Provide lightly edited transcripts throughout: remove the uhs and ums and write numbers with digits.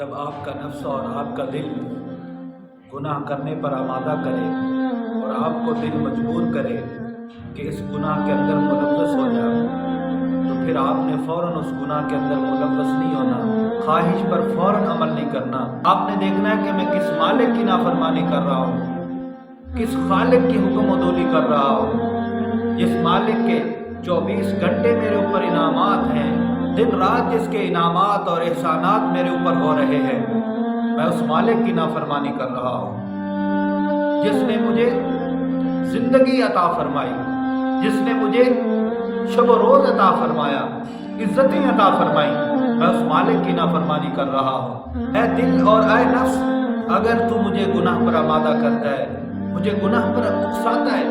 جب آپ کا نفس اور آپ کا دل گناہ کرنے پر آمادہ کرے اور آپ کو دل مجبور کرے کہ اس گناہ کے اندر ملوث ہو جائے تو پھر آپ نے فوراً اس گناہ کے اندر ملوث نہیں ہونا، خواہش پر فوراً عمل نہیں کرنا۔ آپ نے دیکھنا ہے کہ میں کس مالک کی نافرمانی کر رہا ہوں، کس خالق کی حکم عدولی کر رہا ہوں، جس مالک کے 24 گھنٹے میرے اوپر انعامات ہیں، دن رات جس کے انعامات اور احسانات میرے اوپر ہو رہے ہیں، میں اس مالک کی نافرمانی کر رہا ہوں جس نے مجھے زندگی عطا فرمائی، جس نے مجھے شب و روز عطا فرمایا، عزتیں عطا فرمائی، میں اس مالک کی نافرمانی کر رہا ہوں۔ اے دل اور اے نفس، اگر تو مجھے گناہ پر آمادہ کرتا ہے، مجھے گناہ پر اکساتا ہے،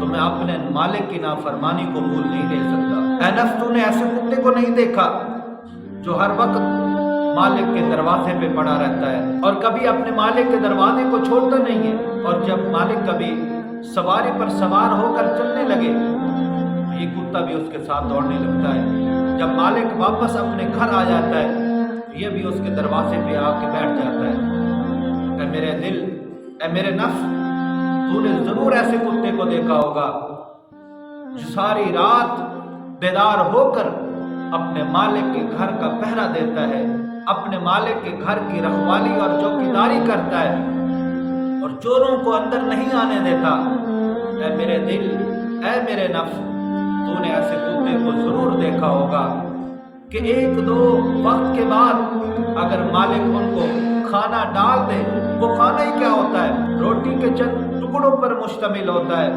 تو میں اپنے مالک کی نافرمانی کو بھول نہیں دے سکتا۔ اے نفس، تو نے ایسے کتے کو نہیں دیکھا جو ہر وقت مالک کے دروازے پہ پڑا رہتا ہے اور کبھی اپنے مالک کے دروازے کو چھوڑتا نہیں ہے، اور جب مالک کبھی سواری پر سوار ہو کر چلنے لگے تو یہ کتا بھی اس کے ساتھ دوڑنے لگتا ہے۔ جب مالک واپس اپنے گھر آ جاتا ہے تو یہ بھی اس کے دروازے پہ آ کے بیٹھ جاتا ہے۔ اے میرے دل، اے میرے نفس، تو نے ضرور ایسے کتے کو دیکھا ہوگا جو ساری رات بیدار ہو کر اپنے مالک کے گھر کا پہرا دیتا ہے، اپنے مالک کے گھر کی رکھوالی اور چوکیداری کرتا ہے اور چوروں کو اندر نہیں آنے دیتا۔ اے میرے دل، اے میرے نفس، تو نے ایسے کتے کو ضرور دیکھا ہوگا کہ ایک دو وقت کے بعد اگر مالک ان کو کھانا ڈال دے، وہ کھانا ہی کیا ہوتا ہے، روٹی کے چند ٹکڑوں پر مشتمل ہوتا ہے،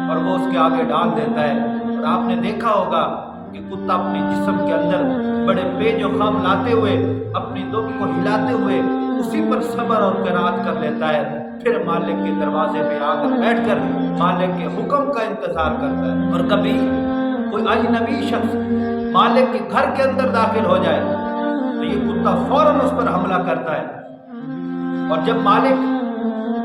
اور وہ اس کے آگے ڈال دیتا ہے۔ اور آپ نے دیکھا ہوگا کہ کتا اپنے جسم کے اندر بڑے پیچ و خم لاتے ہوئے، اپنی دم کو ہلاتے ہوئے اسی پر صبر اور قناعت کر لیتا ہے، پھر مالک کے دروازے پہ آ کر بیٹھ کر مالک کے حکم کا انتظار کرتا ہے۔ اور کبھی کوئی اجنبی شخص مالک کے گھر کے اندر داخل ہو جائے تو یہ کتا فوراً اس پر حملہ کرتا ہے، اور جب مالک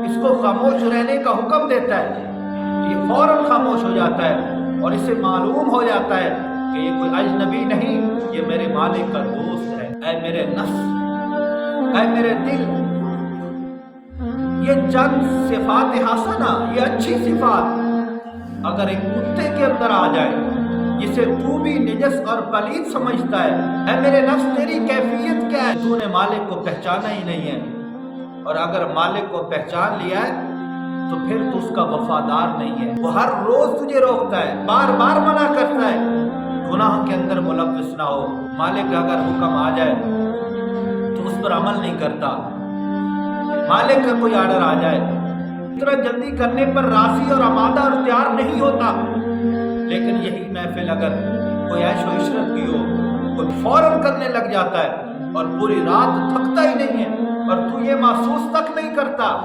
اس کو خاموش رہنے کا حکم دیتا ہے تو یہ فوراً خاموش ہو جاتا ہے، اور اسے معلوم ہو جاتا ہے کہ یہ کوئی اجنبی نہیں، یہ میرے مالک کا دوست ہے۔ اے میرے نفس، اے میرے دل، یہ چند صفات حسنہ، یہ اچھی صفات اگر ایک کتے کے اندر آ جائے جسے تو بھی نجس اور پلید سمجھتا ہے، اے میرے نفس، تیری کیفیت کیا ہے؟ تو نے مالک کو پہچانا ہی نہیں ہے، اور اگر مالک کو پہچان لیا ہے تو پھر تو اس کا وفادار نہیں ہے۔ وہ ہر روز تجھے روکتا ہے، بار بار منع کرتا ہے گناہ کے اندر ملوث نہ ہو۔ مالک کا اگر حکم آ جائے تو اس پر عمل نہیں کرتا، مالک کا کوئی آرڈر آ جائے اتنا جلدی کرنے پر راضی اور آمادہ اور تیار نہیں ہوتا، لیکن یہی محفل اگر کوئی عیش و عشرت کی ہو، کوئی فوراً کرنے لگ جاتا ہے اور پوری رات تھکتا ہی نہیں ہے، اور تو یہ محسوس تک نہیں کرتا،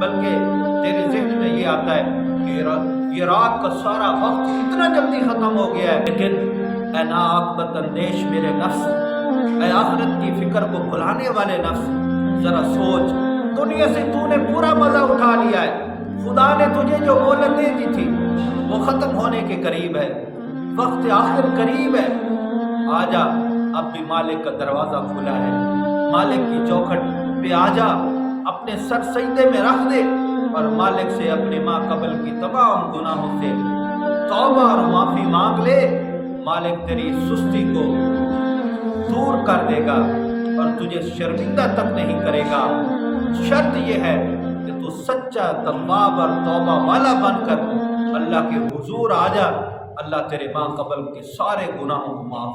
بلکہ تیرے ذہن میں یہ آتا ہے کہ یہ رات کا سارا وقت اتنا جلدی ختم ہو گیا ہے۔ لیکن اے ناعاقبت اندیش میرے نفس، اے آخرت کی فکر کو بھلانے والے نفس، ذرا سوچ، دنیا سے تو نے پورا مزہ اٹھا لیا ہے، خدا نے تجھے جو مہلت دے دی تھی وہ ختم ہونے کے قریب ہے، وقت آخر قریب ہے، آجا، اب بھی مالک کا دروازہ کھلا ہے، مالک کی چوکھٹ پہ آجا، اپنے سر سجدے میں رکھ دے اور مالک سے اپنے ماں قبل کی تمام گناہوں سے توبہ اور معافی مانگ لے۔ مالک تیری سستی کو دور کر دے گا اور تجھے شرمندہ تک نہیں کرے گا۔ شرط یہ ہے کہ تو سچا تواب اور توبہ والا بن کر اللہ کے حضور آ جا، اللہ تیرے ماں قبل کے سارے گناہوں کو معاف